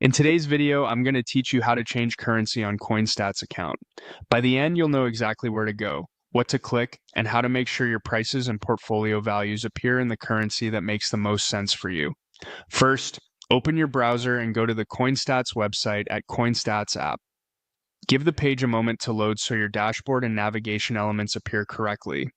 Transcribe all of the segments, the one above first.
In today's video, I'm going to teach you how to change currency on CoinStats account. By the end, you'll know exactly where to go, what to click, and how to make sure your prices and portfolio values appear in the currency that makes the most sense for you. First, open your browser and go to the CoinStats website at CoinStats app. Give the page a moment to load so your dashboard and navigation elements appear correctly.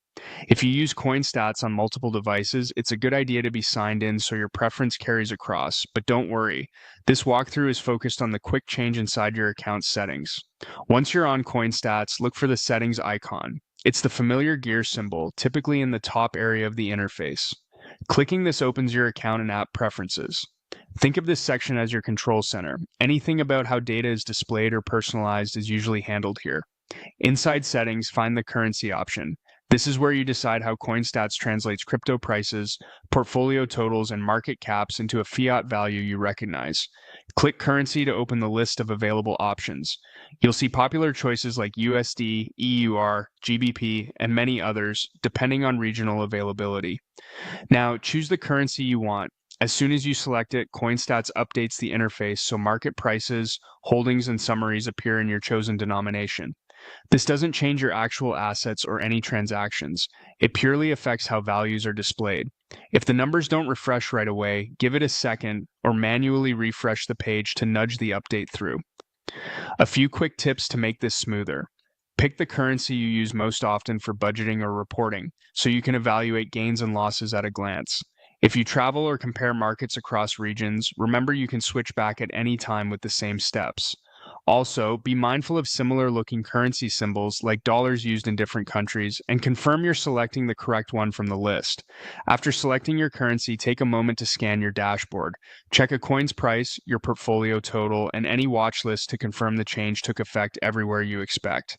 If you use CoinStats on multiple devices, it's a good idea to be signed in so your preference carries across, but don't worry. This walkthrough is focused on the quick change inside your account settings. Once you're on CoinStats, look for the settings icon. It's the familiar gear symbol, typically in the top area of the interface. Clicking this opens your account and app preferences. Think of this section as your control center. Anything about how data is displayed or personalized is usually handled here. Inside settings, find the currency option. This is where you decide how CoinStats translates crypto prices, portfolio totals, and market caps into a fiat value you recognize. Click currency to open the list of available options. You'll see popular choices like USD, EUR, GBP, and many others, depending on regional availability. Now, choose the currency you want. As soon as you select it, CoinStats updates the interface so market prices, holdings, and summaries appear in your chosen denomination. This doesn't change your actual assets or any transactions. It purely affects how values are displayed. If the numbers don't refresh right away, give it a second or manually refresh the page to nudge the update through. A few quick tips to make this smoother. Pick the currency you use most often for budgeting or reporting, so you can evaluate gains and losses at a glance. If you travel or compare markets across regions, remember you can switch back at any time with the same steps. Also, be mindful of similar looking currency symbols like dollars used in different countries and confirm you're selecting the correct one from the list. After selecting your currency, take a moment to scan your dashboard. Check a coin's price, your portfolio total, and any watch list to confirm the change took effect everywhere you expect.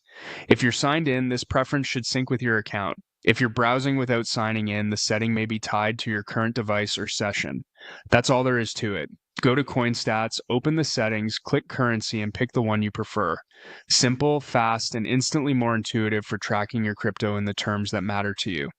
If you're signed in, this preference should sync with your account. If you're browsing without signing in, the setting may be tied to your current device or session. That's all there is to it. Go to CoinStats, open the settings, click currency, and pick the one you prefer. Simple, fast, and instantly more intuitive for tracking your crypto in the terms that matter to you.